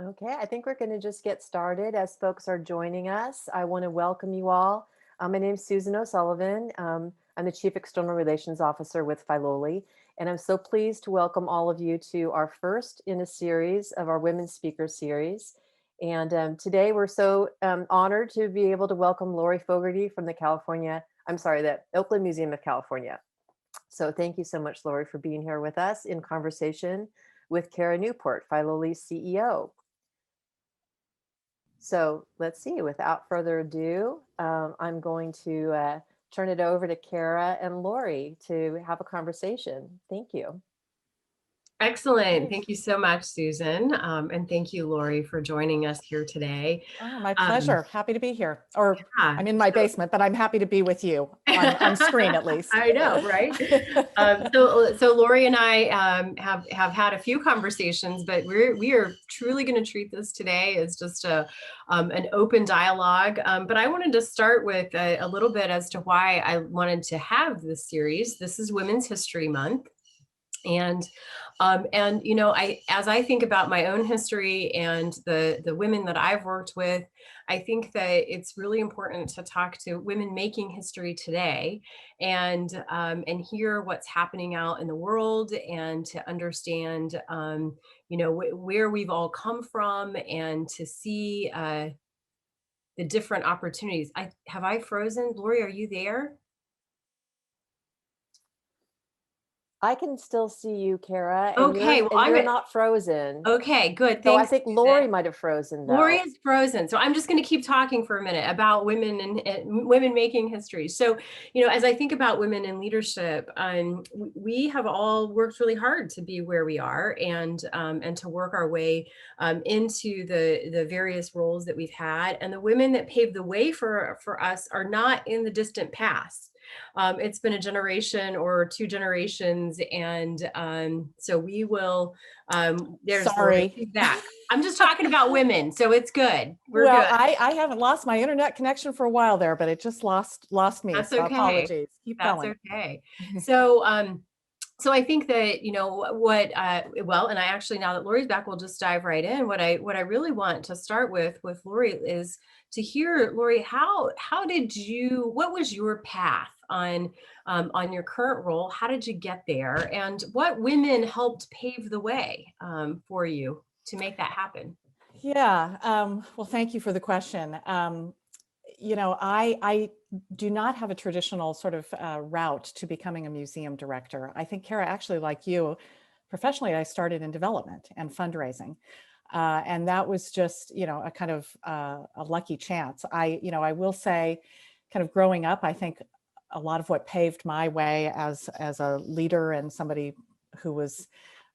Okay, I think we're going to just get started as folks are joining us. I want to welcome you all. My name is Susan O'Sullivan. I'm the Chief External Relations Officer with Filoli, and I'm so pleased to welcome all of you to our first in a series of our Women Speaker series. And today we're so honored to be able to welcome Lori Fogarty from the Oakland Museum of California. So thank you so much, Lori, for being here with us in conversation with Kara Newport, Filoli's CEO. So let's see, without further ado, I'm going to turn it over to Kara and Lori to have a conversation. Thank you. Excellent. Thank you so much, Susan. And thank you, Lori, for joining us here today. Oh, my Um, pleasure. Happy to be here. Or yeah, I'm in my basement, but I'm happy to be with you on screen at least. I know, right? So Lori and I have had a few conversations, but we are truly going to treat this today as just an open dialogue. But I wanted to start with a little bit as to why I wanted to have this series. This is Women's History Month. And you know, as I think about my own history and the women that I've worked with, I think that it's really important to talk to women making history today, and hear what's happening out in the world, and to understand where we've all come from, and to see the different opportunities. I frozen? Lori, are you there? I can still see you, Kara, and Okay, well, you're not frozen. okay, good. So I Thanks, think Susan. Lori might have frozen Lori though. is frozen. So I'm just going to keep talking for a minute about women and women making history. So, you know, as I think about women in leadership, we have all worked really hard to be where we are, and to work our way into the various roles that we've had. And the women that paved the way for us are not in the distant past. It's been a generation or two generations, and so we will. There's Lori, Sorry. she's back. I'm just talking about women, so it's good. We're Well, good. I haven't lost my internet connection for a while there, but it just lost me. That's So okay. apologies. Keep That's going. okay. So, so I think that what well, and I actually, now that Lori's back, we'll just dive right in. What I really want to start with Lori is to hear, Lori, how did you, what was your path on your current role? How did you get there, and what women helped pave the way for you to make that happen? Yeah. Well, thank you for the question. I do not have a traditional sort of route to becoming a museum director. I think, Kara, actually, like you, professionally, I started in development and fundraising. And that was just, a kind of a lucky chance. I will say, kind of growing up, I think a lot of what paved my way as a leader and somebody who was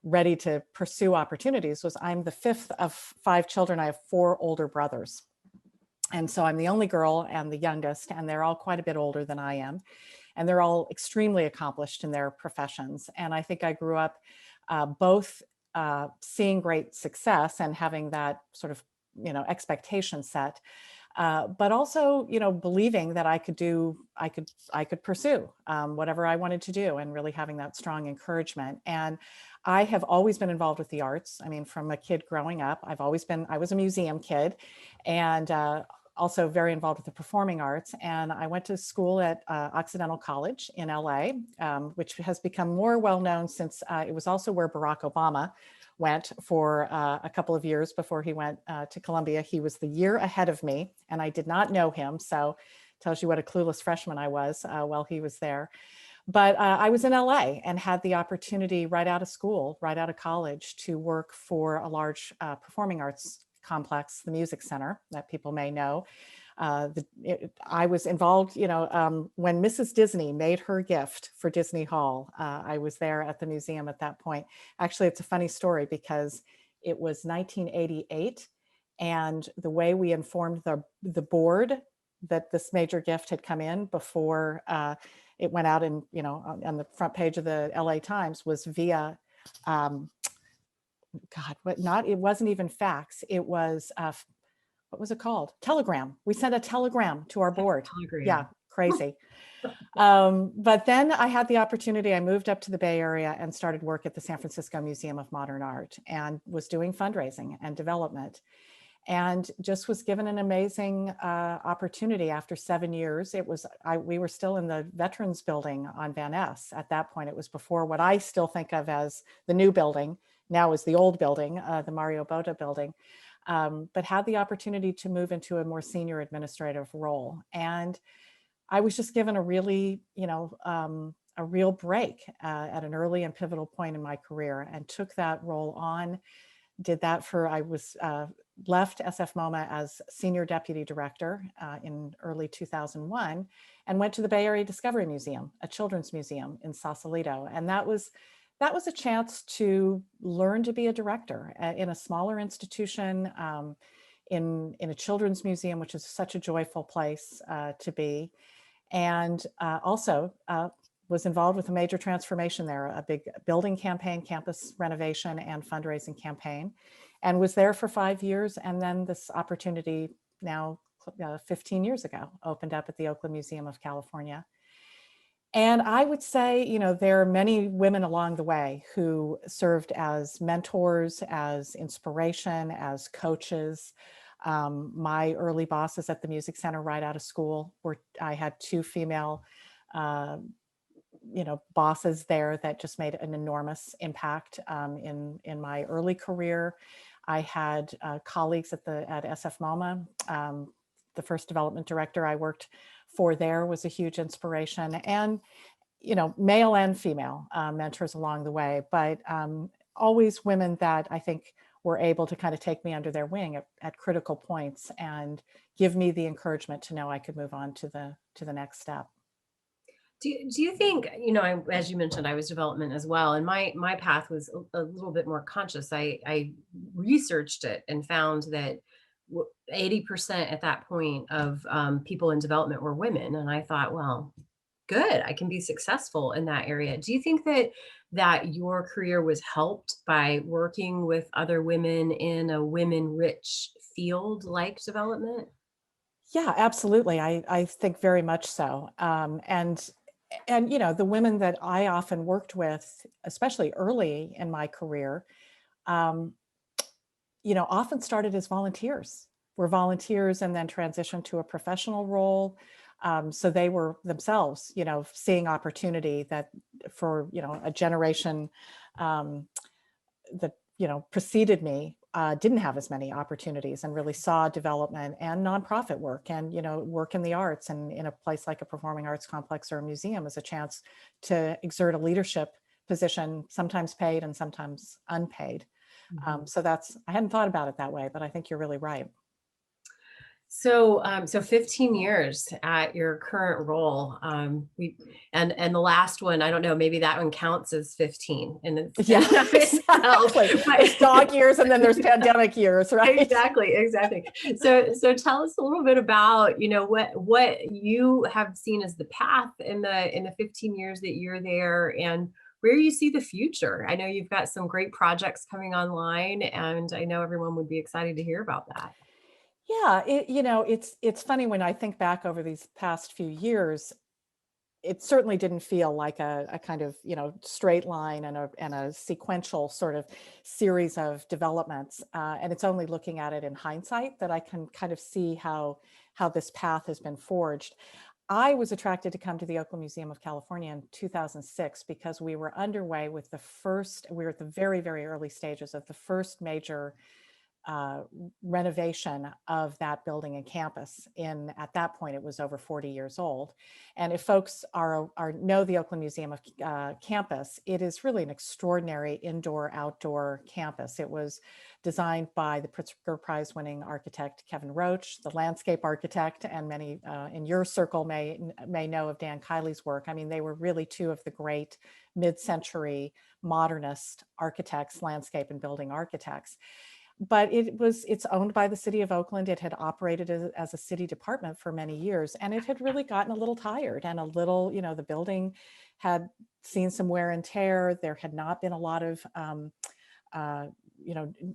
ready to pursue opportunities was I'm the fifth of five children. I have four older brothers. And so I'm the only girl and the youngest, and they're all quite a bit older than I am. And they're all extremely accomplished in their professions. And I think I grew up both seeing great success and having that sort of, expectation set, but also, believing that I could pursue whatever I wanted to do, and really having that strong encouragement. And I have always been involved with the arts. I mean, from a kid growing up, I was a museum kid, and also very involved with the performing arts. And I went to school at Occidental College in LA, which has become more well-known since it was also where Barack Obama went for a couple of years before he went to Columbia. He was the year ahead of me, and I did not know him. So tells you what a clueless freshman I was while he was there. But I was in LA and had the opportunity right out of school, right out of college, to work for a large performing arts complex, the Music Center, that people may know. I was involved, when Mrs. Disney made her gift for Disney Hall. I was there at the museum at that point. Actually, it's a funny story because it was 1988, and the way we informed the board that this major gift had come in before it went out on the front page of the LA Times was via it wasn't even fax. It was, what was it called? Telegram. We sent a telegram to our board. Telegram. Yeah, crazy. But then I had the opportunity, I moved up to the Bay Area and started work at the San Francisco Museum of Modern Art and was doing fundraising and development, and just was given an amazing opportunity after 7 years. We were still in the Veterans Building on Van Ness. At that point, it was before what I still think of as the new building, now is the old building, the Mario Botta building, but had the opportunity to move into a more senior administrative role. And I was just given a really, a real break at an early and pivotal point in my career, and took that role on. Did that I was left SF MoMA as senior deputy director in early 2001, and went to the Bay Area Discovery Museum, a children's museum in Sausalito. And that was a chance to learn to be a director in a smaller institution, in a children's museum, which is such a joyful place to be. And also was involved with a major transformation there, a big building campaign, campus renovation and fundraising campaign, and was there for 5 years. And then this opportunity now 15 years ago opened up at the Oakland Museum of California. And I would say, there are many women along the way who served as mentors, as inspiration, as coaches. My early bosses at the Music Center right out of school I had 2 female bosses there that just made an enormous impact in my early career. I had colleagues at SF MoMA. The first development director I worked for there was a huge inspiration, and male and female mentors along the way, but always women that I think were able to kind of take me under their wing at critical points and give me the encouragement to know I could move on to the next step. Do you think, as you mentioned, I was development as well, and my path was a little bit more conscious. I researched it and found that 80% at that point of people in development were women, and I thought, well, good, I can be successful in that area. Do you think that your career was helped by working with other women in a women-rich field like development? Yeah, absolutely. I think very much so. And the women that I often worked with, especially early in my career, often started as volunteers. Were volunteers and then transitioned to a professional role. So they were themselves, seeing opportunity that for, a generation that, preceded me didn't have as many opportunities, and really saw development and nonprofit work and, work in the arts and in a place like a performing arts complex or a museum as a chance to exert a leadership position, sometimes paid and sometimes unpaid. Mm-hmm. So I hadn't thought about it that way, but I think you're really right. So 15 years at your current role, and the last one, I don't know, maybe that one counts as 15 and it's yeah, exactly. There's dog years and then there's pandemic years, right? Exactly. So tell us a little bit about, what you have seen as the path in the 15 years that you're there, and where you see the future. I know you've got some great projects coming online, and I know everyone would be excited to hear about that. Yeah, it's funny when I think back over these past few years, it certainly didn't feel like a kind of, straight line and a sequential sort of series of developments. And it's only looking at it in hindsight that I can kind of see how this path has been forged. I was attracted to come to the Oakland Museum of California in 2006 because we were underway with we were at the very, very early stages of the first major renovation of that building and campus. At that point, it was over 40 years old. And if folks know the Oakland Museum of campus, it is really an extraordinary indoor-outdoor campus. It was designed by the Pritzker Prize-winning architect Kevin Roach, the landscape architect, and many in your circle may know of Dan Kiley's work. I mean, they were really 2 of the great mid-century modernist architects, landscape and building architects. But it's owned by the city of Oakland. It had operated as a city department for many years, and it had really gotten a little tired and a little, the building had seen some wear and tear. There had not been a lot of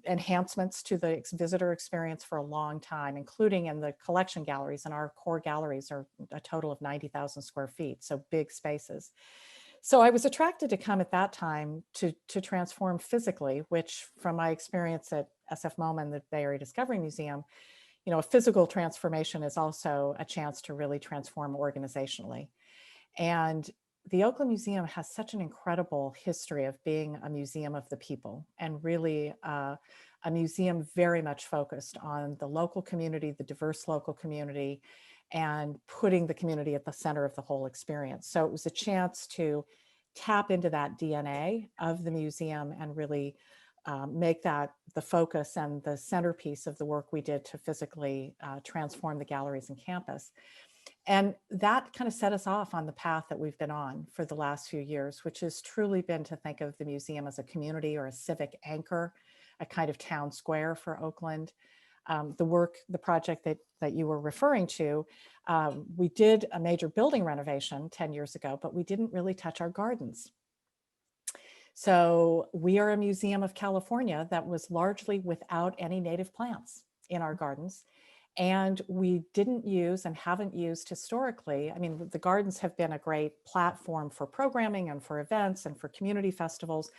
enhancements to the visitor experience for a long time, including in the collection galleries. And our core galleries are a total of 90,000 square feet, so big spaces. So I was attracted to come at that time to transform physically, which from my experience at SF MoMA and the Bay Area Discovery Museum, a physical transformation is also a chance to really transform organizationally. And the Oakland Museum has such an incredible history of being a museum of the people, and really a museum very much focused on the local community, the diverse local community, and putting the community at the center of the whole experience. So it was a chance to tap into that DNA of the museum and really make that the focus and the centerpiece of the work we did to physically transform the galleries and campus. And that kind of set us off on the path that we've been on for the last few years, which has truly been to think of the museum as a community or a civic anchor, a kind of town square for Oakland. The project that you were referring to, we did a major building renovation 10 years ago, but we didn't really touch our gardens. So we are a museum of California that was largely without any native plants in our gardens. And we didn't use and haven't used historically. I mean, the gardens have been a great platform for programming and for events and for community festivals,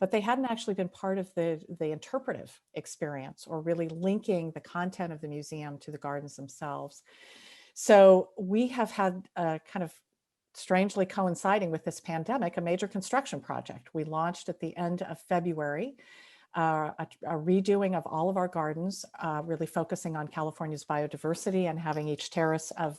but they hadn't actually been part of the interpretive experience or really linking the content of the museum to the gardens themselves. So we have had a kind of strangely coinciding with this pandemic, a major construction project. We launched at the end of February, a redoing of all of our gardens, really focusing on California's biodiversity and having each terrace of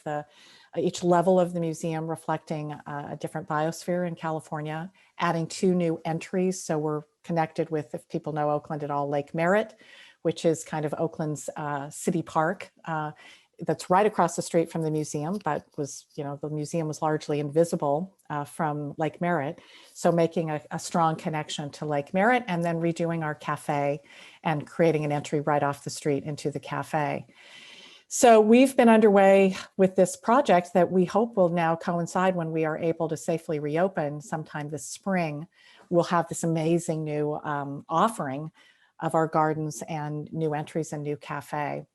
each level of the museum reflecting a different biosphere in California, adding 2 new entries. So we're connected with, if people know Oakland at all, Lake Merritt, which is kind of Oakland's city park. That's right across the street from the museum, but the museum was largely invisible from Lake Merritt. So making a strong connection to Lake Merritt and then redoing our cafe and creating an entry right off the street into the cafe. So we've been underway with this project that we hope will now coincide when we are able to safely reopen sometime this spring. We'll have this amazing new offering of our gardens and new entries and new cafe.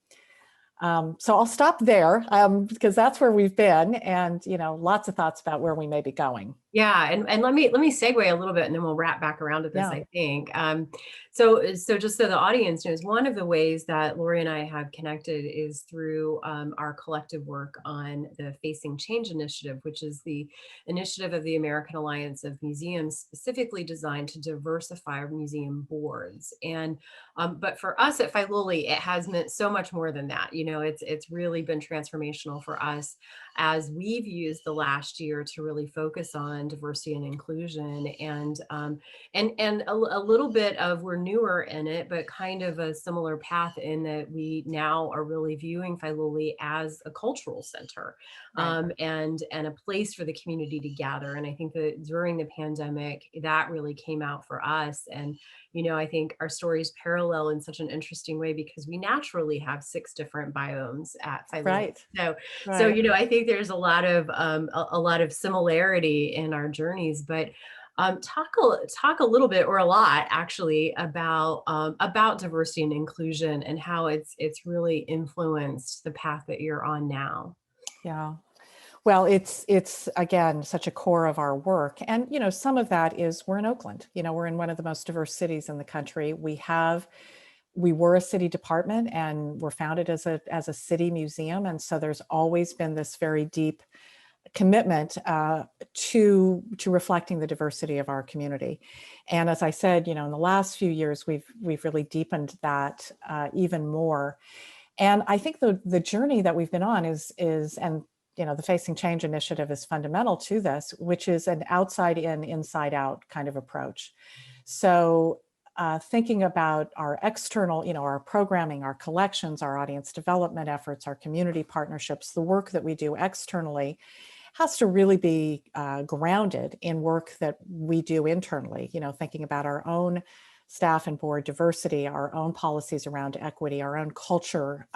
So I'll stop there because that's where we've been, and lots of thoughts about where we may be going. Yeah, and let me segue a little bit, and then we'll wrap back around to this. Yeah. I think so just so the audience knows, one of the ways that Lori and I have connected is through our collective work on the Facing Change initiative, which is the initiative of the American Alliance of Museums, specifically designed to diversify our museum boards. And but for us at Filoli, it has meant so much more than that. It's really been transformational for us as we've used the last year to really focus on diversity and inclusion, and a little bit of, we're newer in it, but kind of a similar path in that we now are really viewing Filoli as a cultural center, right. And a place for the community to gather. And I think that during the pandemic, that really came out for us. And I think our stories parallel in such an interesting way because we naturally have 6 different biomes at Filoli. Right. So right. I think there's a lot of similarity in our journeys, but talk a little bit, or a lot actually, about diversity and inclusion and how it's really influenced the path that you're on now. Yeah. Well, it's again such a core of our work, and some of that is we're in Oakland. We're in one of the most diverse cities in the country. We were a city department, and we're founded as a city museum, and so there's always been this very deep commitment to reflecting the diversity of our community. And as I said, in the last few years, we've really deepened that even more. And I think the journey that we've been on is and the Facing Change initiative is fundamental to this, which is an outside in, inside out kind of approach. So thinking about our external, our programming, our collections, our audience development efforts, our community partnerships, the work that we do externally has to really be grounded in work that we do internally, thinking about our own staff and board diversity, our own policies around equity, our own culture.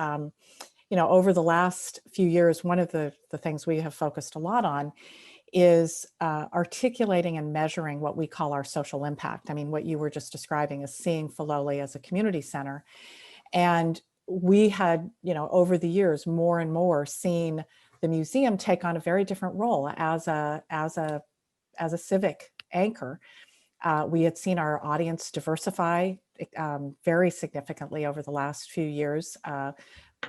Over the last few years, one of the things we have focused a lot on is articulating and measuring what we call our social impact. I mean, what you were just describing is seeing Filoli as a community center. And we had, over the years, more and more seen the museum take on a very different role as a civic anchor. We had seen our audience diversify very significantly over the last few years,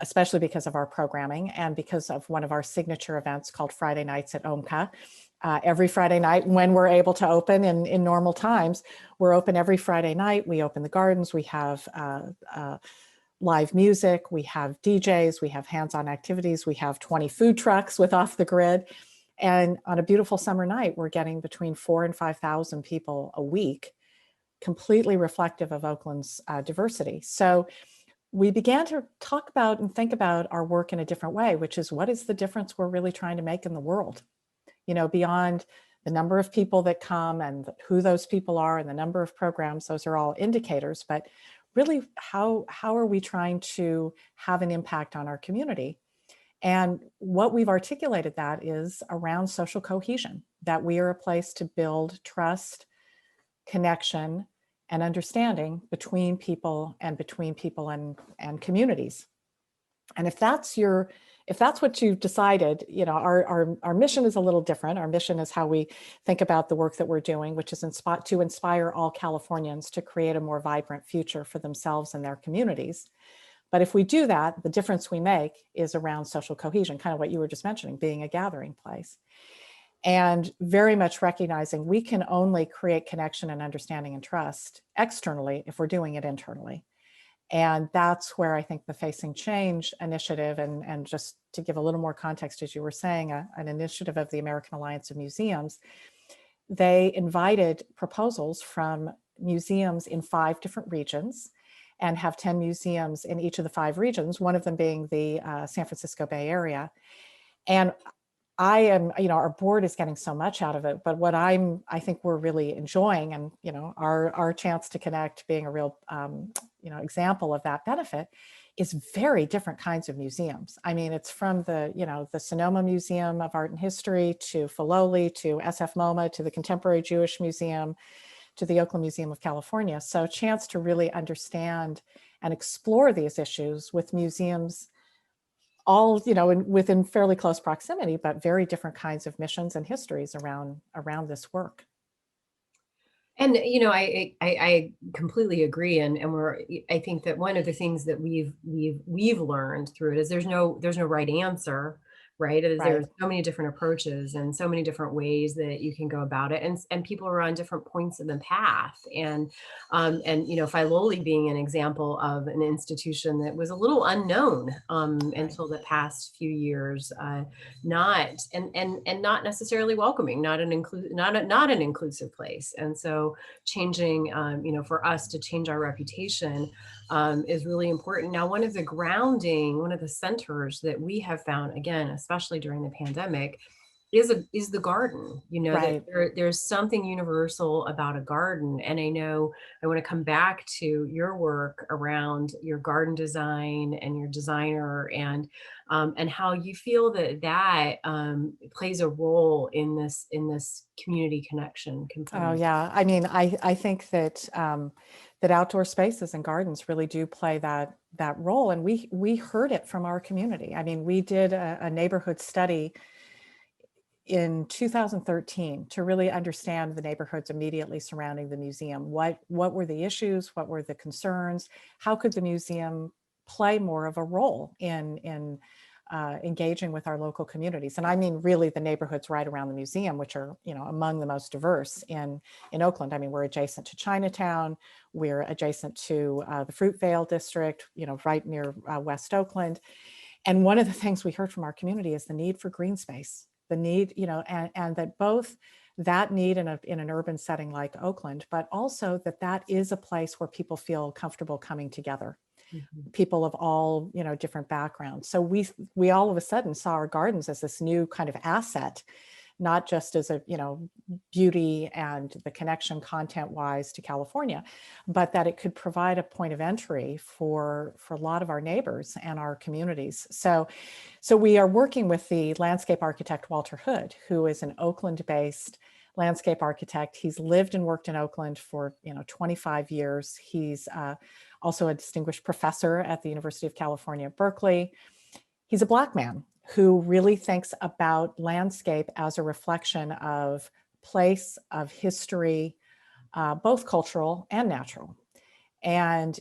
especially because of our programming and because of one of our signature events called Friday Nights at OMCA. Every Friday night when we're able to open in normal times, we're open every Friday night. We open the gardens, we have live music, we have DJs, we have hands-on activities, we have 20 food trucks with Off the Grid. And on a beautiful summer night, we're getting between 4,000 and 5,000 people a week, completely reflective of Oakland's diversity. So we began to talk about and think about our work in a different way, which is what is the difference we're really trying to make in the world? Beyond the number of people that come and who those people are and the number of programs, those are all indicators, but really how are we trying to have an impact on our community? And what we've articulated that is around social cohesion, that we are a place to build trust, connection, and understanding between people and communities. And if that's what you've decided, our mission is a little different. Our mission is how we think about the work that we're doing, which is to inspire all Californians to create a more vibrant future for themselves and their communities. But if we do that, the difference we make is around social cohesion, kind of what you were just mentioning, being a gathering place. And very much recognizing we can only create connection and understanding and trust externally if we're doing it internally. And that's where I think the Facing Change initiative, and just to give a little more context, as you were saying, an initiative of the American Alliance of Museums, they invited proposals from museums in 5 different regions and have 10 museums in each of the 5 regions, one of them being the San Francisco Bay Area. And I am, our board is getting so much out of it, but what I think we're really enjoying, and, our chance to connect being a real, example of that benefit, is very different kinds of museums. I mean, it's from the Sonoma Museum of Art and History to Filoli, to SF MoMA, to the Contemporary Jewish Museum, to the Oakland Museum of California. So a chance to really understand and explore these issues with museums all, within fairly close proximity, but very different kinds of missions and histories around this work. And I completely agree, and I think that one of the things that we've learned through it is there's no right answer, right? There's so many different approaches and so many different ways that you can go about it, and people are on different points in the path. And Filoli being an example of an institution that was a little unknown until the past few years, not necessarily welcoming, not an inclusive place. And so changing, for us to change our reputation is really important. Now, one of the centers that we have found, again, especially during the pandemic, is the garden. That there's something universal about a garden. And I know I want to come back to your work around your garden design and your designer, and how you feel that plays a role in this community connection component. Oh yeah, I mean, I think that that outdoor spaces and gardens really do play that role, and we heard it from our community. I mean, we did a neighborhood study in 2013 to really understand the neighborhoods immediately surrounding the museum. What were the issues? What were the concerns? How could the museum play more of a role in engaging with our local communities? And I mean, really the neighborhoods right around the museum, which are, among the most diverse in Oakland. I mean, we're adjacent to Chinatown. We're adjacent to the Fruitvale district, right near West Oakland. And one of the things we heard from our community is the need for green space, the need, and that both that need in an urban setting like Oakland, but also that is a place where people feel comfortable coming together. Mm-hmm. People of all, different backgrounds. So we all of a sudden saw our gardens as this new kind of asset not just as a, beauty and the connection content wise to California, but that it could provide a point of entry for a lot of our neighbors and our communities. So we are working with the landscape architect, Walter Hood, who is an Oakland-based landscape architect. He's lived and worked in Oakland for 25 years. He's also a distinguished professor at the University of California, Berkeley. He's a Black man who really thinks about landscape as a reflection of place, of history, both cultural and natural. And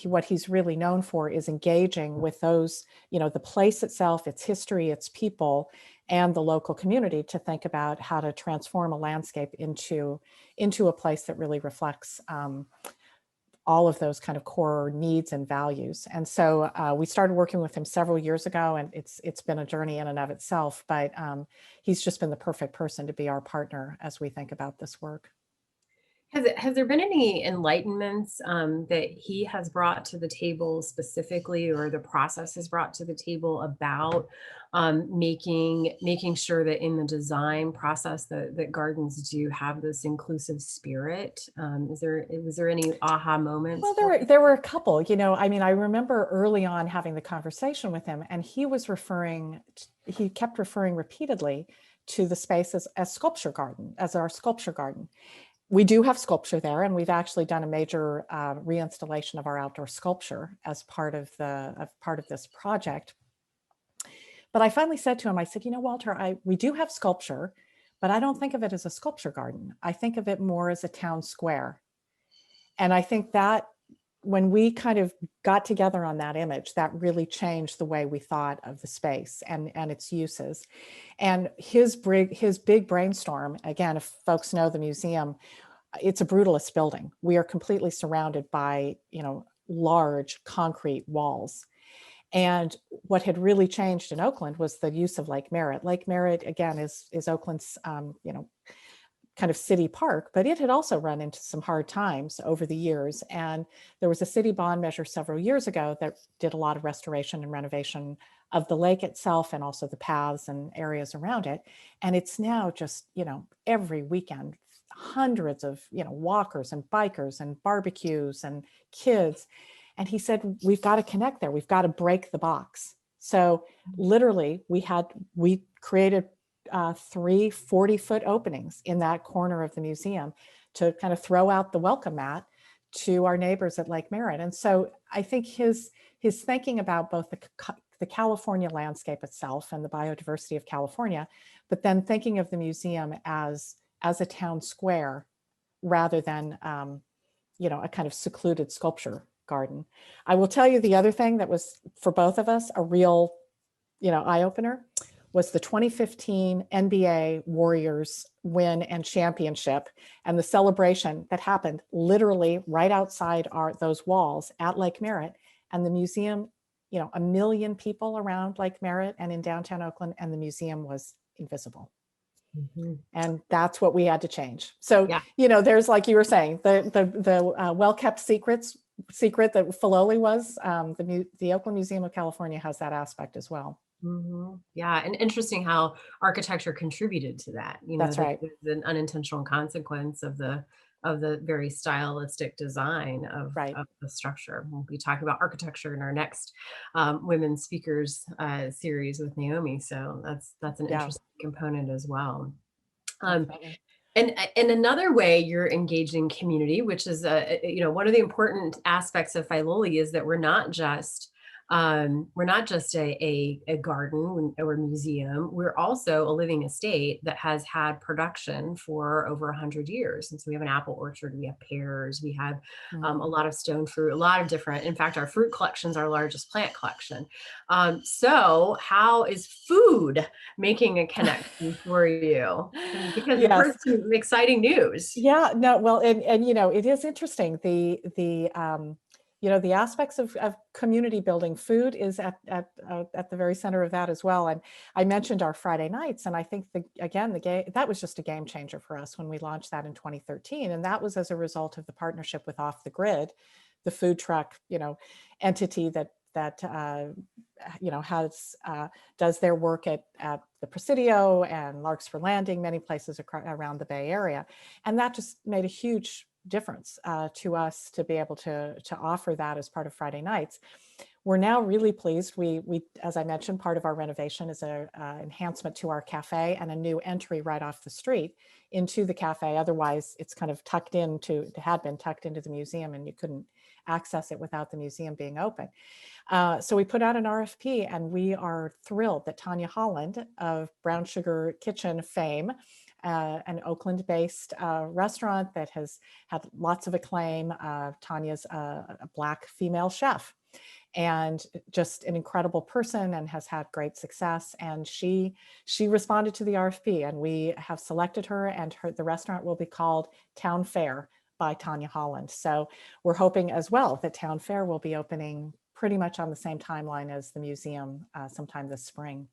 what he's really known for is engaging with those, the place itself, its history, its people, and the local community to think about how to transform a landscape into a place that really reflects all of those kind of core needs and values. And so we started working with him several years ago, and it's been a journey in and of itself, but he's just been the perfect person to be our partner as we think about this work. Has there been any enlightenments that he has brought to the table specifically, or the process has brought to the table about making sure that in the design process that gardens do have this inclusive spirit? Was there any aha moments? Well, there were a couple. I remember early on having the conversation with him, and he kept referring repeatedly to the space as sculpture garden, as our sculpture garden. We do have sculpture there, and we've actually done a major reinstallation of our outdoor sculpture as part of this project. But I finally said to him, I said, Walter, we do have sculpture, but I don't think of it as a sculpture garden. I think of it more as a town square. And I think that when we kind of got together on that image, that really changed the way we thought of the space and its uses. And his big brainstorm, again, if folks know the museum, it's a brutalist building. We are completely surrounded by, large concrete walls. And what had really changed in Oakland was the use of Lake Merritt. Lake Merritt, again, is Oakland's, kind of city park, but it had also run into some hard times over the years. And there was a city bond measure several years ago that did a lot of restoration and renovation of the lake itself and also the paths and areas around it. And it's now just, every weekend, hundreds of, walkers and bikers and barbecues and kids. And he said, we've got to connect there. We've got to break the box. So literally we created 3 40-foot openings in that corner of the museum to kind of throw out the welcome mat to our neighbors at Lake Merritt. And so I think his thinking about both the California landscape itself and the biodiversity of California, but then thinking of the museum as a town square rather than a kind of secluded sculpture garden. I will tell you the other thing that was for both of us a real eye-opener was the 2015 NBA Warriors win and championship, and the celebration that happened literally right outside those walls at Lake Merritt. And the museum, 1 million people around Lake Merritt and in downtown Oakland, and the museum was invisible. Mm-hmm. And that's what we had to change. So, yeah. There's, like you were saying, the well-kept secret that Filoli was, the Oakland Museum of California has that aspect as well. Mm-hmm. Yeah, and interesting how architecture contributed to that. That's right. An unintentional consequence of the very stylistic design of the structure. We'll be talking about architecture in our next Women Speakers series with Naomi. So that's an interesting component as well. And another way you're engaging community, which is one of the important aspects of Filoli, is that we're not just a garden or a museum. We're also a living estate that has had production for over 100 years. And so we have an apple orchard, we have pears, we have a lot of stone fruit, a lot of different, in fact, our fruit collection is our largest plant collection. So how is food making a connection for you? Because we've heard some exciting news. Yeah, no, well, and it is interesting. The aspects of community building, food is at the very center of that as well. And I mentioned our Friday nights, and I think that was just a game changer for us when we launched that in 2013. And that was as a result of the partnership with Off the Grid, the food truck, entity that that does their work at the Presidio and Larkspur Landing, many places around the Bay Area. And that just made a huge difference to us to be able to offer that as part of Friday nights. We're now really pleased. We as I mentioned, part of our renovation is a enhancement to our cafe and a new entry right off the street into the cafe. Otherwise, it's kind of had been tucked into the museum, and you couldn't access it without the museum being open. So we put out an RFP, and we are thrilled that Tanya Holland of Brown Sugar Kitchen fame, an Oakland-based restaurant that has had lots of acclaim. Tanya's a Black female chef, and just an incredible person, and has had great success. And she responded to the RFP, and we have selected her, and the restaurant will be called Town Fair by Tanya Holland. So we're hoping as well that Town Fair will be opening pretty much on the same timeline as the museum sometime this spring.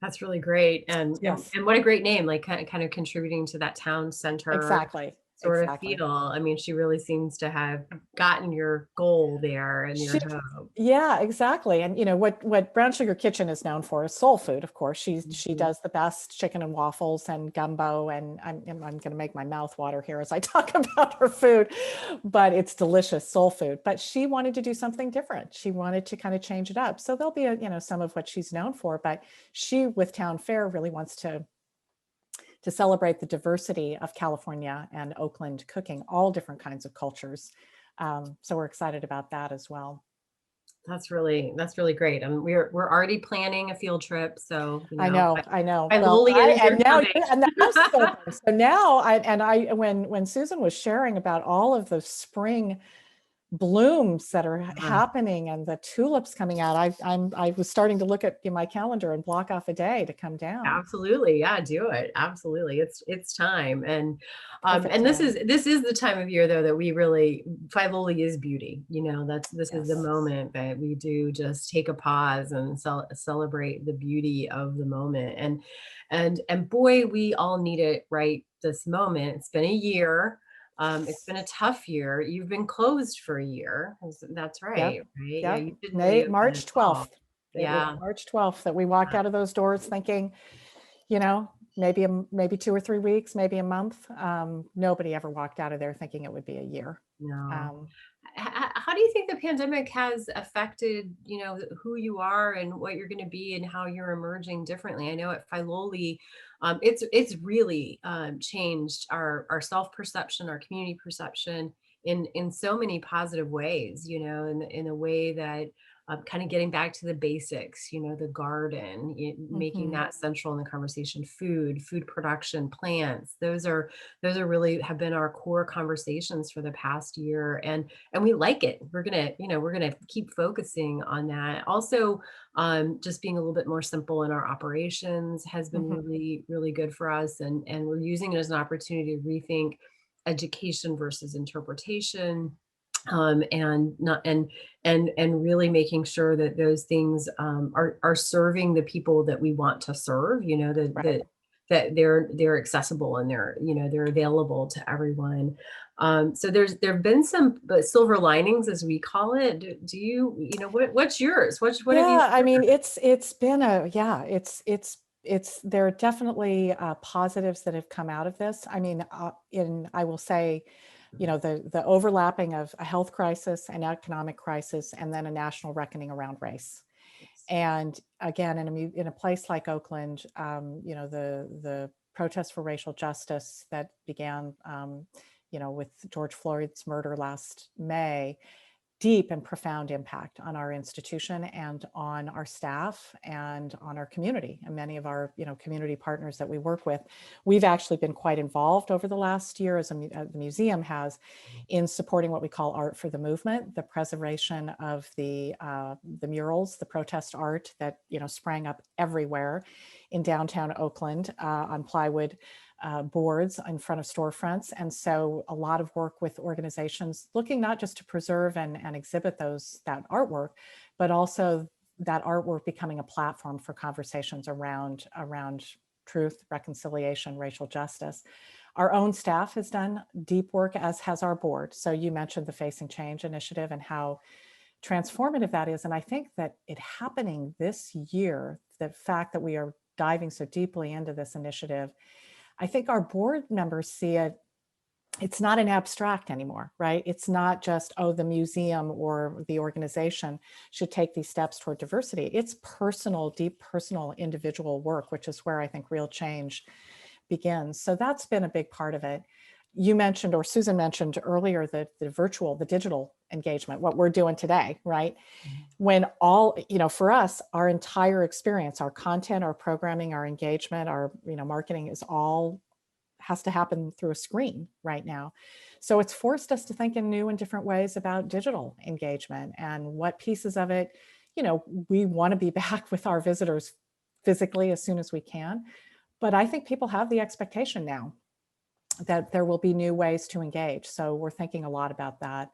That's really great. Yes. And what a great name, like kind of contributing to that town center Exactly. sort of feel. I mean, she really seems to have gotten your goal there and your hope. Yeah, exactly. And what Brown Sugar Kitchen is known for is soul food. Of course, she does the best chicken and waffles and gumbo. And I'm going to make my mouth water here as I talk about her food, but it's delicious soul food. But she wanted to do something different. She wanted to kind of change it up. So there'll be some of what she's known for, but she, with Town Fair, really wants to celebrate the diversity of California and Oakland cooking, all different kinds of cultures. So we're excited about that as well. That's really great. I mean, we're already planning a field trip. So I know. Well, and the house is open. So now when Susan was sharing about all of the spring blooms that are happening and the tulips coming out, I was starting to look at my calendar and block off a day to come down. Absolutely. Yeah, do it. Absolutely. It's time. And this is the time of year though that we really, Filoli is beauty. This is the moment that we do just take a pause and celebrate the beauty of the moment. And boy, we all need it right this moment. It's been a year. It's been a tough year. You've been closed for a year. That's right. Right. Yeah. You March 12th. Yeah. March 12th that we walked out of those doors thinking, maybe 2 or 3 weeks, maybe a month. Nobody ever walked out of there thinking it would be a year. No. How do you think the pandemic has affected, who you are and what you're going to be and how you're emerging differently? I know at Filoli, it's really changed our self-perception, our community perception in so many positive ways, in a way that kind of getting back to the basics, the garden, making that central in the conversation, food production, plants. Those are really have been our core conversations for the past year. And we like it. We're going to keep focusing on that. Also, just being a little bit more simple in our operations has been really, really good for us. And we're using it as an opportunity to rethink education versus interpretation. And really making sure that those things are serving the people that we want to serve, that they're accessible and they're available to everyone. So there've been some silver linings, as we call it. Do you what's yours? What have you? I mean, it's been there are definitely positives that have come out of this. I mean, I will say, the overlapping of a health crisis, an economic crisis, and then a national reckoning around race. And again, in a place like Oakland, the protests for racial justice that began, with George Floyd's murder last May, deep and profound impact on our institution and on our staff and on our community and many of our community partners that we work with. We've actually been quite involved over the last year, as the museum has, in supporting what we call Art for the Movement, the preservation of the murals, the protest art that sprang up everywhere in downtown Oakland on plywood boards in front of storefronts. And so a lot of work with organizations looking not just to preserve and exhibit that artwork, but also that artwork becoming a platform for conversations around truth, reconciliation, racial justice. Our own staff has done deep work, as has our board. So you mentioned the Facing Change initiative and how transformative that is. And I think that it happening this year, the fact that we are diving so deeply into this initiative, I think our board members see it, it's not an abstract anymore, right? It's not just, oh, the museum or the organization should take these steps toward diversity. It's personal, deep personal individual work, which is where I think real change begins. So that's been a big part of it. You mentioned, or Susan mentioned earlier, the digital engagement, what we're doing today, right? When all, for us, our entire experience, our content, our programming, our engagement, our, marketing is all has to happen through a screen right now. So it's forced us to think in new and different ways about digital engagement and what pieces of it, we want to be back with our visitors physically as soon as we can. But I think people have the expectation now that there will be new ways to engage. So we're thinking a lot about that.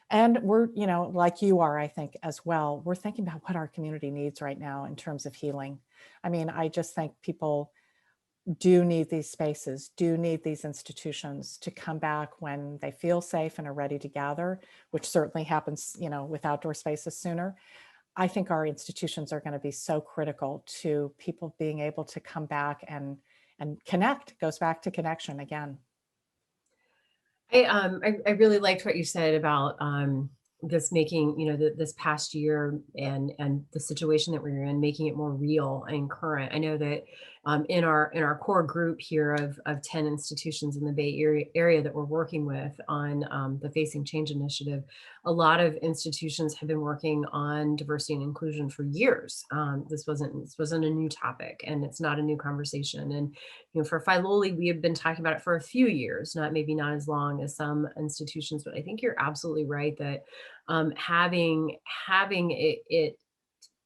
And we're, like you are, I think, as well, we're thinking about what our community needs right now in terms of healing. I mean, I just think people do need these spaces, do need these institutions to come back when they feel safe and are ready to gather, which certainly happens, with outdoor spaces sooner. I think our institutions are going to be so critical to people being able to come back and connect. It goes back to connection again. I really liked what you said about this making, this past year and the situation that we're in, making it more real and current. I know that in our core group here of 10 institutions in the Bay Area that we're working with on the Facing Change initiative, a lot of institutions have been working on diversity and inclusion for years. This wasn't a new topic, and it's not a new conversation. And for Filoli, we have been talking about it for a few years, maybe not as long as some institutions, but I think you're absolutely right that having it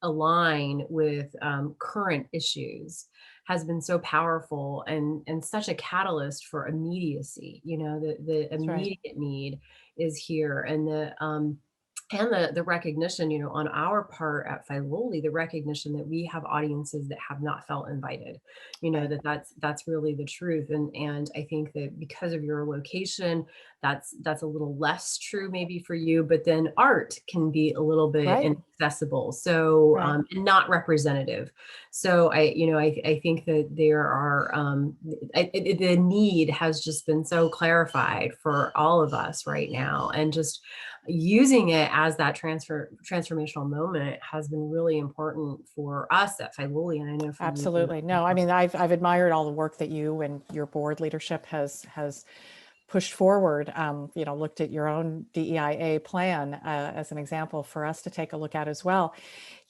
align with current issues has been so powerful and such a catalyst for immediacy. The immediate need is here, and the recognition, on our part at Filoli, the recognition that we have audiences that have not felt invited, that's really the truth. And I think that because of your location, that's a little less true maybe for you, but then art can be a little bit inaccessible. So, and not representative. So I think that there are, the need has just been so clarified for all of us right now, and just using it as that transformational moment has been really important for us at Filoli, and I know for absolutely. No, I mean, I've admired all the work that you and your board leadership has pushed forward. Looked at your own DEIA plan as an example for us to take a look at as well.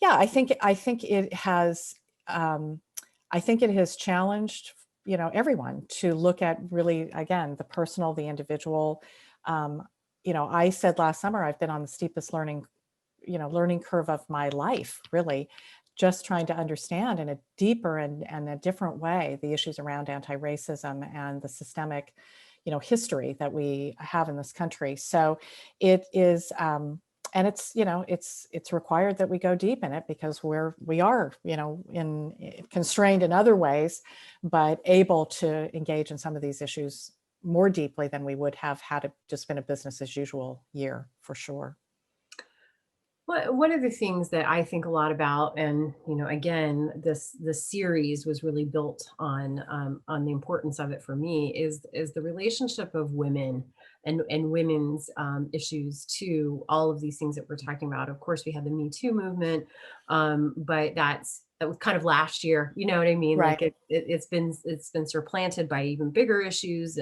Yeah, I think it has. I think it has challenged everyone to look at really, again, the personal, the individual. I said last summer, I've been on the steepest learning curve of my life, really, just trying to understand in a deeper and a different way the issues around anti-racism and the systemic, history that we have in this country. So it is, and it's, it's required that we go deep in it because we are, constrained in other ways, but able to engage in some of these issues more deeply than we would have had it just been a business as usual year, for sure. Well, one of the things that I think a lot about, and again, this series was really built on the importance of it for me, is the relationship of women and women's issues to all of these things that we're talking about. Of course, we had the Me Too movement, but that was kind of last year. You know what I mean? Right. Like it's been supplanted by even bigger issues,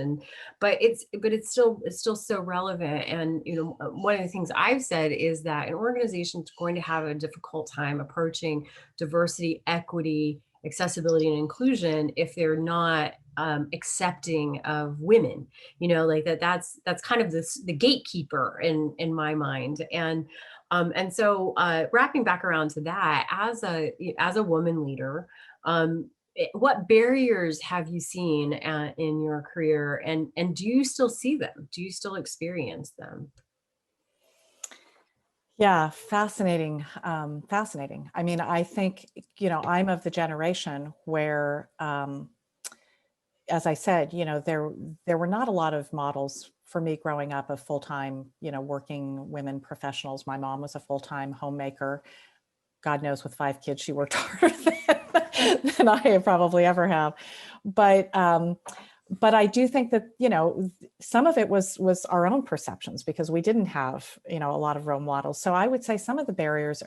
but it's still so relevant. And one of the things I've said is that an organization is going to have a difficult time approaching diversity, equity, accessibility, and inclusion if they're not accepting of women. Like that's kind of the gatekeeper in my mind. And so wrapping back around to that, as a woman leader, what barriers have you seen in your career, and do you still see them? Do you still experience them? Yeah, fascinating. Fascinating. I mean, I think, I'm of the generation where, as I said, there were not a lot of models for me growing up of full-time, working women professionals. My mom was a full-time homemaker. God knows with 5 kids, she worked harder than I probably ever have. But I do think that, some of it was our own perceptions because we didn't have, a lot of role models. So I would say some of the barriers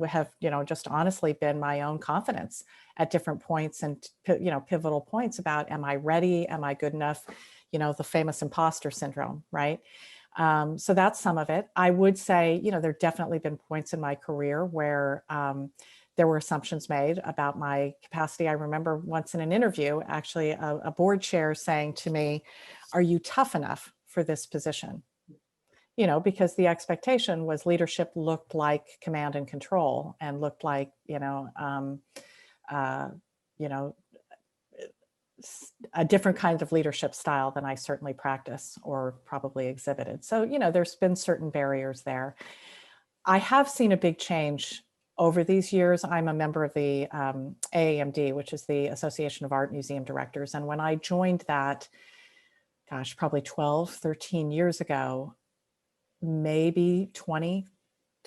have, just honestly been my own confidence at different points and, pivotal points about, am I ready? Am I good enough? The famous imposter syndrome, right? So that's some of it. I would say, there definitely been points in my career where there were assumptions made about my capacity. I remember once in an interview, actually a board chair saying to me, "Are you tough enough for this position?" Because the expectation was leadership looked like command and control and looked like, a different kind of leadership style than I certainly practice or probably exhibited. So, there's been certain barriers there. I have seen a big change over these years. I'm a member of the AAMD, which is the Association of Art Museum Directors. And when I joined that, gosh, probably 12, 13 years ago, maybe 20,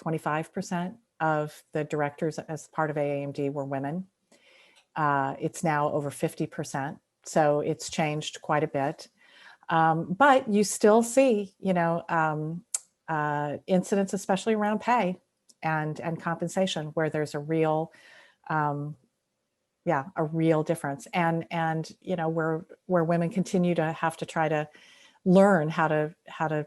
25% of the directors as part of AAMD were women. It's now over 50%. So it's changed quite a bit. But you still see, incidents, especially around pay and compensation, where there's a real difference. And where women continue to have to try to learn how to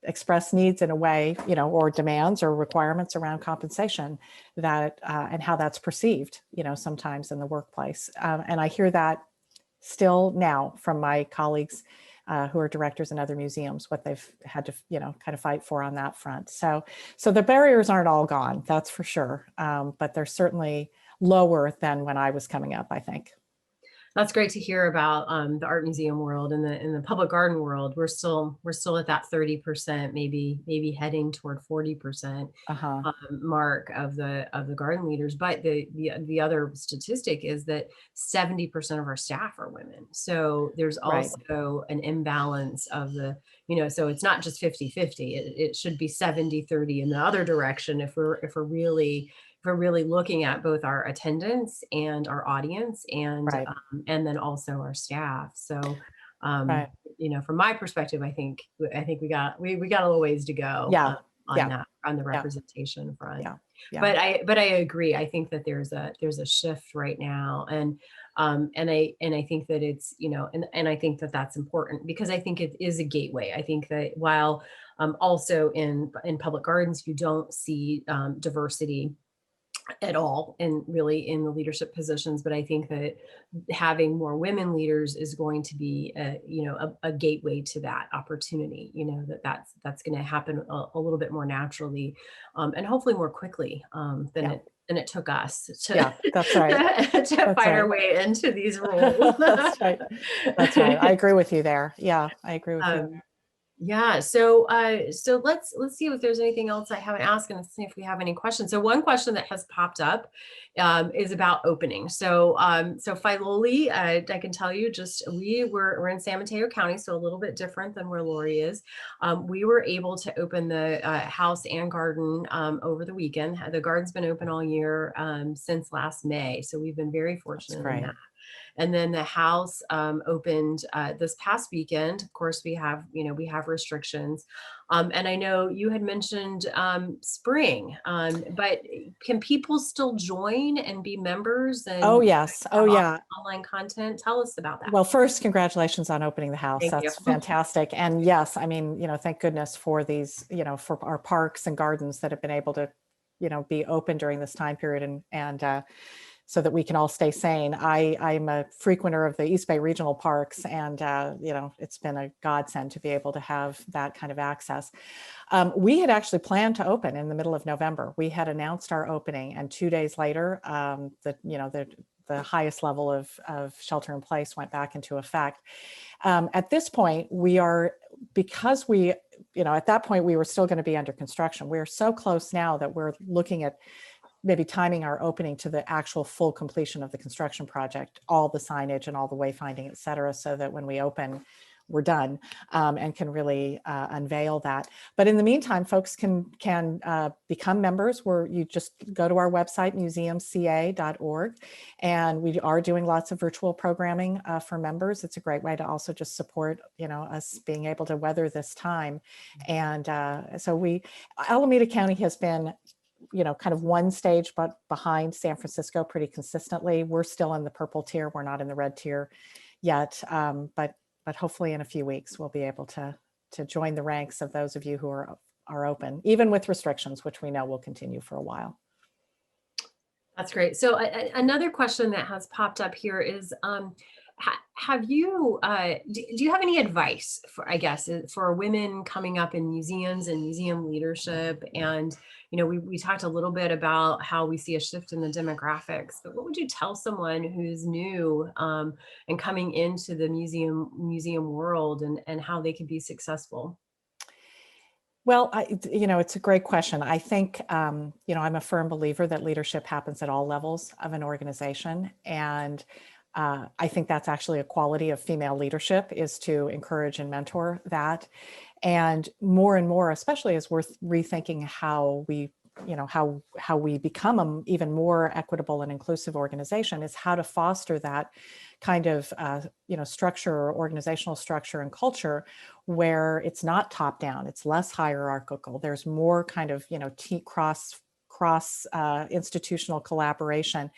express needs in a way, or demands or requirements around compensation that and how that's perceived, sometimes in the workplace. And I hear that still now from my colleagues who are directors in other museums, what they've had to, kind of fight for on that front. So the barriers aren't all gone, that's for sure. But they're certainly lower than when I was coming up, I think. That's great to hear about the art museum world and in the public garden world. We're still at that 30%, maybe heading toward 40% mark of the garden leaders. But the other statistic is that 70% of our staff are women. So there's also an imbalance of the, so it's not just 50-50. It should be 70-30 in the other direction if we're really looking at both our attendance and our audience and then also our staff. So, from my perspective, I think we got a little ways to go on the representation front. But I agree. I think that there's a shift right now. And I think that it's, and I think that that's important because I think it is a gateway. I think that while also in public gardens, you don't see diversity at all and really in the leadership positions. But I think that having more women leaders is going to be a gateway to that opportunity, that's going to happen a little bit more naturally and hopefully more quickly than it took us to, that's right. to find our way into these roles. That's right. I agree with you there. Yeah, I agree with you. Yeah. So let's see if there's anything else I haven't asked and see if we have any questions. So one question that has popped up is about opening. So Filoli, I can tell you we're in San Mateo County, so a little bit different than where Lori is. We were able to open the house and garden over the weekend. The garden's been open all year since last May. So we've been very fortunate in that. And then the house opened this past weekend. Of course, we have restrictions. And I know you had mentioned spring, but can people still join and be members? And yes. Online content. Tell us about that. Well, first, congratulations on opening the house. That's fantastic. And yes, I mean, thank goodness for these, for our parks and gardens that have been able to, be open during this time period and so that we can all stay sane. I'm a frequenter of the East Bay Regional Parks, and it's been a godsend to be able to have that kind of access. We had actually planned to open in the middle of November. We had announced our opening, and 2 days later, the highest level of shelter in place went back into effect. At this point, at that point we were still going to be under construction. We're so close now that we're looking at maybe timing our opening to the actual full completion of the construction project, all the signage and all the wayfinding, et cetera, so that when we open, we're done, and can really unveil that. But in the meantime, folks can become members, where you just go to our website, museumca.org, and we are doing lots of virtual programming for members. It's a great way to also just support, us being able to weather this time. And so Alameda County has been, kind of one stage but behind San Francisco pretty consistently. We're still in the purple tier. We're not in the red tier yet, but hopefully in a few weeks we'll be able to join the ranks of those of you who are open, even with restrictions, which we know will continue for a while. That's great. So another question that has popped up here is, have you, do you have any advice for, I guess, for women coming up in museums and museum leadership? And, we talked a little bit about how we see a shift in the demographics, but what would you tell someone who's new and coming into the museum world, and how they can be successful? Well, it's a great question. I think, I'm a firm believer that leadership happens at all levels of an organization. And I think that's actually a quality of female leadership, is to encourage and mentor that. And more, especially as we're rethinking how we, how we become an even more equitable and inclusive organization, is how to foster that kind of, structure, or organizational structure and culture, where it's not top down, it's less hierarchical. There's more kind of, cross institutional collaboration.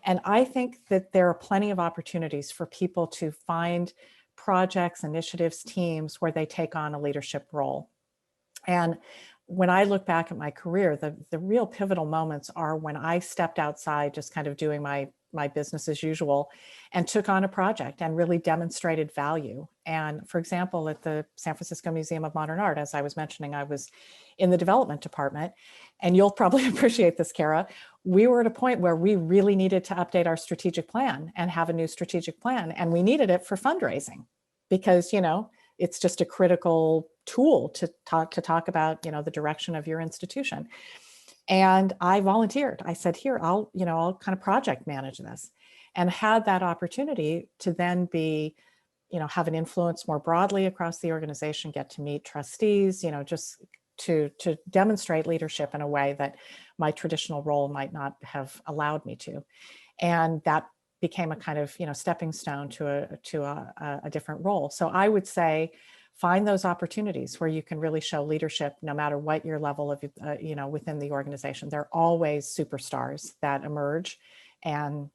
And I think that there are plenty of opportunities for people to find projects, initiatives, teams where they take on a leadership role. And when I look back at my career, the real pivotal moments are when I stepped outside, just kind of doing my business as usual, and took on a project and really demonstrated value. And for example, at the San Francisco Museum of Modern Art, as I was mentioning, I was in the development department, and you'll probably appreciate this, Kara. We were at a point where we really needed to update our strategic plan and have a new strategic plan. And we needed it for fundraising, because, it's just a critical tool to talk about, the direction of your institution. And I volunteered. I said, here, I'll kind of project manage this, and had that opportunity to then be, have an influence more broadly across the organization, get to meet trustees, just to demonstrate leadership in a way that my traditional role might not have allowed me to. And that became a kind of, stepping stone to a different role. So I would say, find those opportunities where you can really show leadership, no matter what your level of, within the organization. There are always superstars that emerge, and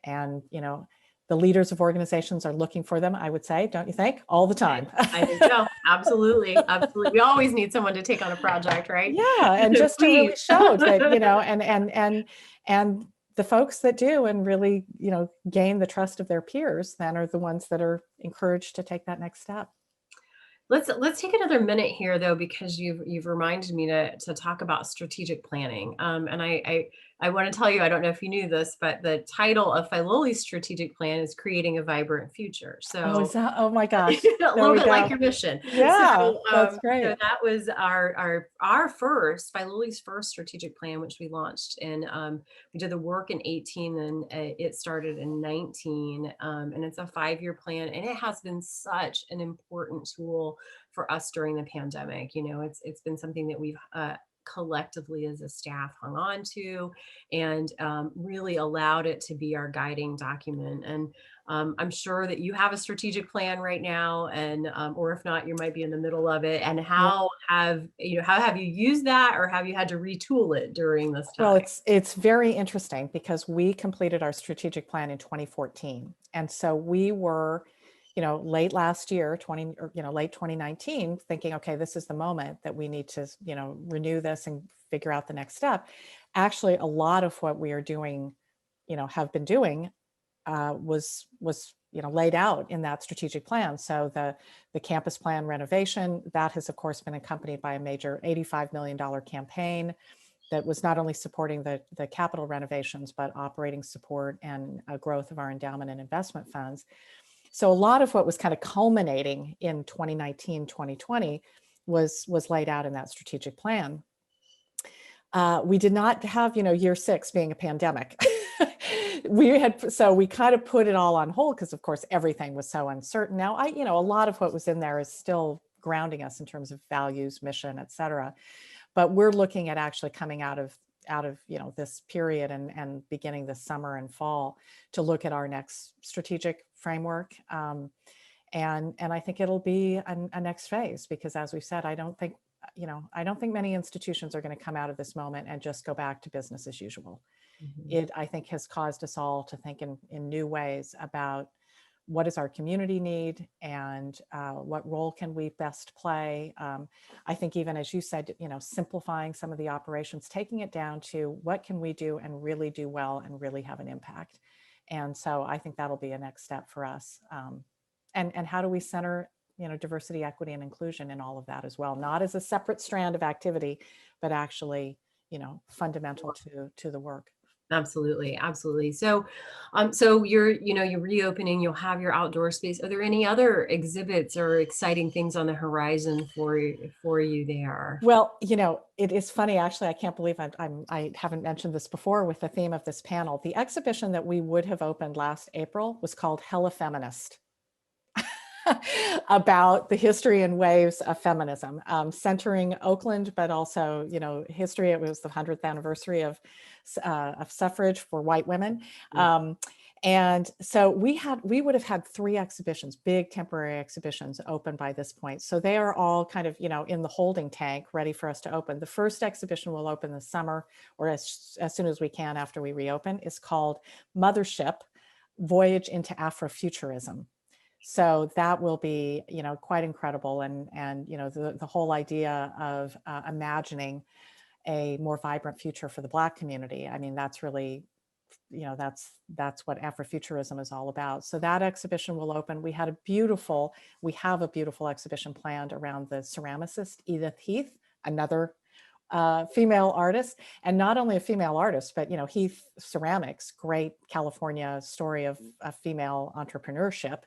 the leaders of organizations are looking for them, I would say, don't you think? All the time. I think so. Absolutely. Absolutely. We always need someone to take on a project, right? Yeah. And just to really show that, and the folks that do and really, gain the trust of their peers, then are the ones that are encouraged to take that next step. Let's take another minute here, though, because you've reminded me to talk about strategic planning. And I want to tell you, I don't know if you knew this, but the title of Filoli's strategic plan is Creating a Vibrant Future. So, oh my gosh, a little bit like your mission. Yeah, so, that's great. So that was our first, Filoli's first strategic plan, which we launched, and we did the work in 18, and it started in 19, and it's a 5-year plan, and it has been such an important tool for us during the pandemic. It's been something that we've collectively as a staff hung on to, and really allowed it to be our guiding document. And I'm sure that you have a strategic plan right now, and or if not, you might be in the middle of it. And how have you used that, or have you had to retool it during this time? Well, it's very interesting, because we completed our strategic plan in 2014, and so we were, late last year, late 2019, thinking, okay, this is the moment that we need to, renew this and figure out the next step. Actually, a lot of what we are doing, have been doing, was laid out in that strategic plan. So the campus plan renovation, that has of course been accompanied by a major $85 million campaign that was not only supporting the capital renovations, but operating support and growth of our endowment and investment funds. So a lot of what was kind of culminating in 2019, 2020 was laid out in that strategic plan. We did not have, year 6 being a pandemic. we kind of put it all on hold because of course everything was so uncertain. Now a lot of what was in there is still grounding us in terms of values, mission, et cetera. But we're looking at actually coming out of this period and beginning this summer and fall to look at our next strategic framework. And I think it'll be a next phase, because as we said, I don't think many institutions are going to come out of this moment and just go back to business as usual. It, I think, has caused us all to think in new ways about what does our community need, and what role can we best play. I think even as you said, simplifying some of the operations, taking it down to what can we do and really do well and really have an impact. And so I think that'll be a next step for us. And how do we center diversity, equity, and inclusion in all of that as well, not as a separate strand of activity, but actually fundamental to the work. Absolutely, absolutely. So, so you're reopening. You'll have your outdoor space. Are there any other exhibits or exciting things on the horizon for you there? Well, it is funny, actually. I can't believe I haven't mentioned this before with the theme of this panel. The exhibition that we would have opened last April was called Hella Feminist, about the history and waves of feminism, centering Oakland, but also, history. It was the 100th anniversary of suffrage for white women. And so we would have had 3 exhibitions, big temporary exhibitions, open by this point. So they are all kind of, in the holding tank, ready for us to open. The first exhibition will open this summer, or as soon as we can after we reopen, is called Mothership: Voyage into Afrofuturism. So that will be, quite incredible. And the whole idea of imagining a more vibrant future for the Black community. I mean, that's really, that's what Afrofuturism is all about. So that exhibition will open. We have a beautiful exhibition planned around the ceramicist Edith Heath, another female artist, and not only a female artist, but Heath Ceramics, great California story of female entrepreneurship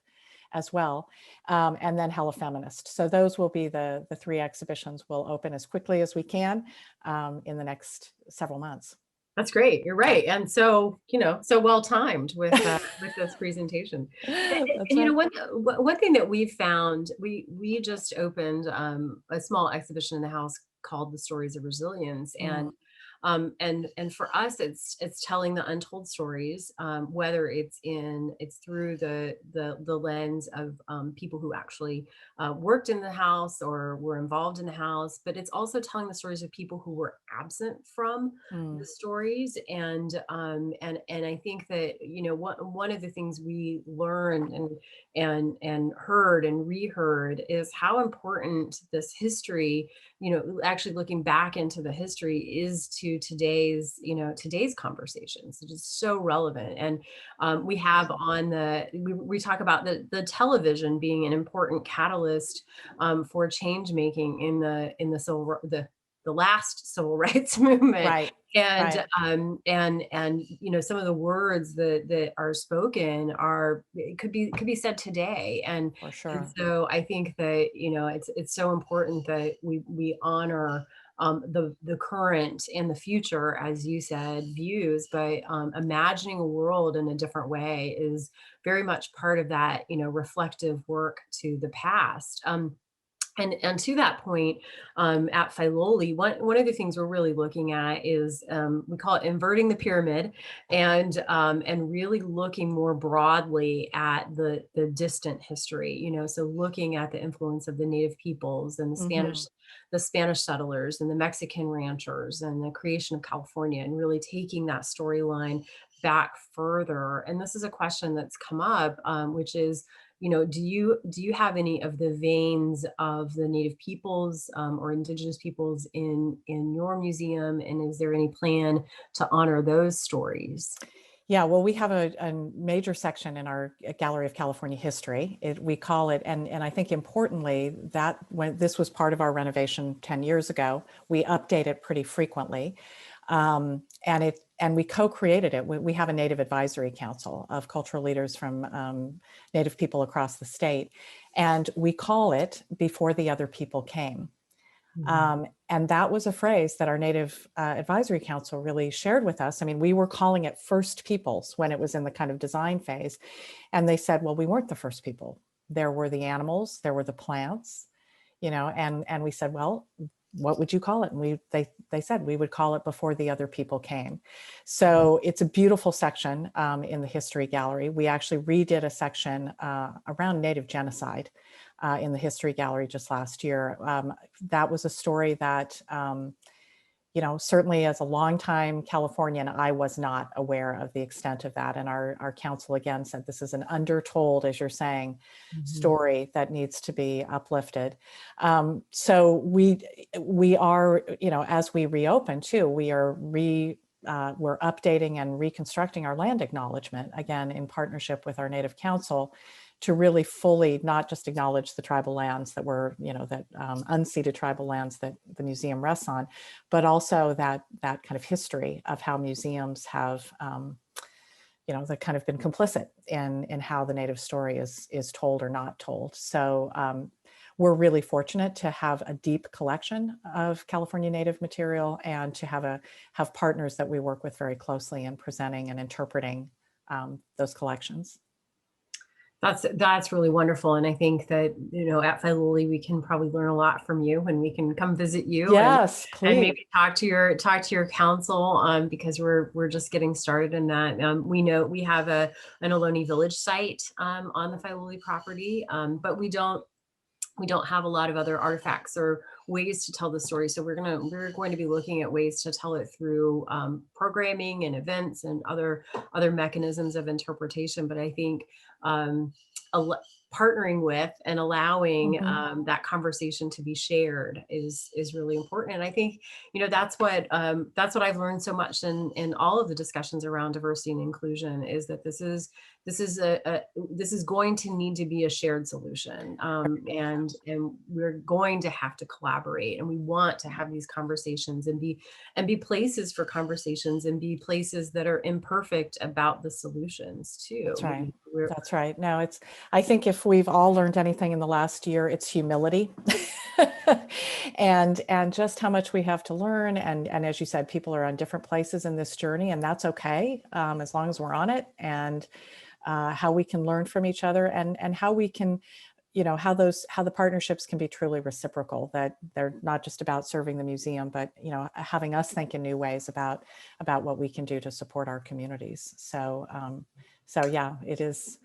as well, and then Hella Feminist. So those will be the 3 exhibitions. We'll open as quickly as we can in the next several months. That's great. You're right. And so, so well timed with this presentation. And, one thing that we found, we just opened a small exhibition in the house called The Stories of Resilience. And for us, it's telling the untold stories, whether it's through the lens of people who actually worked in the house or were involved in the house, but it's also telling the stories of people who were absent from the stories. And I think that one of the things we learned and heard and reheard is how important this history, actually looking back into the history, is to today's conversations. It is so relevant. And we have we talk about the television being an important catalyst for change making in the last civil rights movement. Right. And some of the words that are spoken could be said today. And, For sure. and so I think that it's so important that we honor the current and the future, as you said, views, but imagining a world in a different way is very much part of that reflective work to the past. And to that point, at Filoli, one of the things we're really looking at is we call it inverting the pyramid, and really looking more broadly at the distant history. So looking at the influence of the native peoples and the Spanish settlers and the Mexican ranchers and the creation of California, and really taking that storyline back further. And this is a question that's come up, which is, do you have any of the veins of the native peoples or indigenous peoples in your museum? And is there any plan to honor those stories? Yeah, well, we have a major section in our Gallery of California History. We call it, and I think importantly, that when this was part of our renovation 10 years ago, we update it pretty frequently. And we co-created it. We have a Native Advisory Council of cultural leaders from Native people across the state. And we call it Before the Other People Came. And that was a phrase that our Native Advisory Council really shared with us. I mean, we were calling it First Peoples when it was in the kind of design phase. And they said, well, we weren't the first people. There were the animals, there were the plants, and we said, well, what would you call it? And they said we would call it Before the Other People Came. So it's a beautiful section in the History Gallery. We actually redid a section around Native genocide in the History Gallery just last year. That was a story that, certainly as a longtime Californian, I was not aware of the extent of that. And our council again said this is an undertold, as you're saying, story that needs to be uplifted. So we are, as we reopen too, we're updating and reconstructing our land acknowledgement, again, in partnership with our Native Council, to really fully not just acknowledge the tribal lands that were, unceded tribal lands that the museum rests on, but also that kind of history of how museums have, that kind of been complicit in how the Native story is told or not told. So we're really fortunate to have a deep collection of California Native material and to have partners that we work with very closely in presenting and interpreting those collections. That's really wonderful. And I think that, at Filoli, we can probably learn a lot from you, and we can come visit you. Yes, and maybe talk to your council, because we're just getting started in that. We know we have an Ohlone Village site on the Filoli property, but we don't have a lot of other artifacts or ways to tell the story. So we're going to be looking at ways to tell it through programming and events and other mechanisms of interpretation. But I think partnering with and allowing that conversation to be shared is really important. And I think, that's what I've learned so much in all of the discussions around diversity and inclusion, is that this is going to need to be a shared solution. And we're going to have to collaborate, and we want to have these conversations and be places for conversations and be places that are imperfect about the solutions too. That's right. That's right. No, I think if we've all learned anything in the last year, it's humility and just how much we have to learn. And as you said, people are on different places in this journey, and that's okay, as long as we're on it, and how we can learn from each other, and how we can, how the partnerships can be truly reciprocal, that they're not just about serving the museum, but, having us think in new ways about what we can do to support our communities. So yeah, it is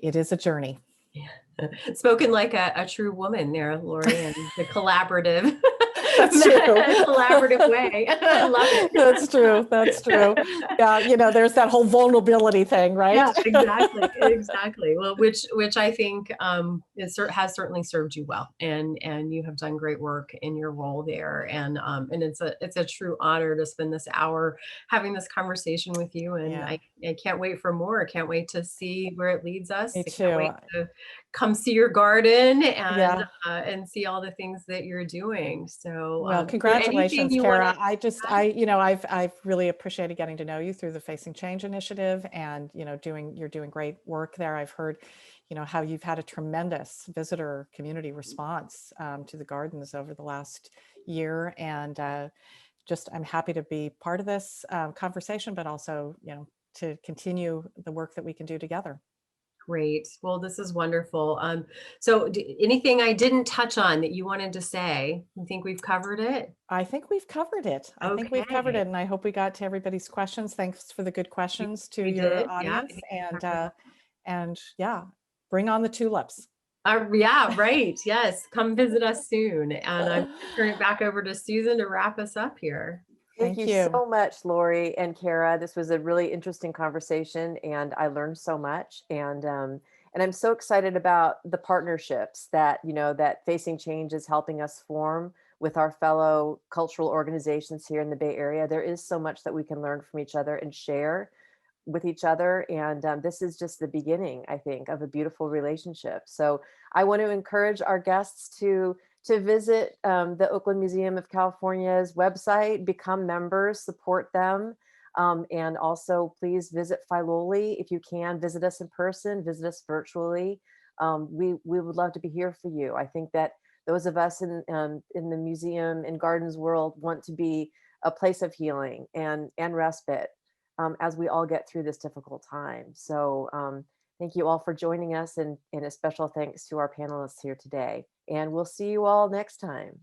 a journey. Yeah. Spoken like a true woman there, Lori, and the collaborative. That's true. Collaborative way. I love it. That's true. That's true. Yeah, there's that whole vulnerability thing, right? Yeah, exactly. Well, which I think has certainly served you well, and you have done great work in your role there, and it's a true honor to spend this hour having this conversation with you, and I can't wait for more. I can't wait to see where it leads us. Me I too. can't wait to come see your garden and see all the things that you're doing. So, well, congratulations, Kara. I've really appreciated getting to know you through the Facing Change initiative, and you're doing great work there. I've heard, how you've had a tremendous visitor community response to the gardens over the last year, and I'm happy to be part of this conversation, but also, to continue the work that we can do together. Great. Well, this is wonderful. So anything I didn't touch on that you wanted to say? You think we've covered it? I think we've covered it. I think we've covered it, and I hope we got to everybody's questions. Thanks for the good questions to your audience, and bring on the tulips. Yeah, right. Yes. Come visit us soon. And I'm going to turn it back over to Susan to wrap us up here. Thank you so much, Lori and Kara. This was a really interesting conversation, and I learned so much. And I'm so excited about the partnerships that that Facing Change is helping us form with our fellow cultural organizations here in the Bay Area. There is so much that we can learn from each other and share with each other, and this is just the beginning, I think, of a beautiful relationship. So I want to encourage our guests to visit the Oakland Museum of California's website, become members, support them, and also please visit Filoli if you can. Visit us in person, visit us virtually. We would love to be here for you. I think that those of us in the museum and gardens world want to be a place of healing and respite as we all get through this difficult time. So thank you all for joining us, and a special thanks to our panelists here today. And we'll see you all next time.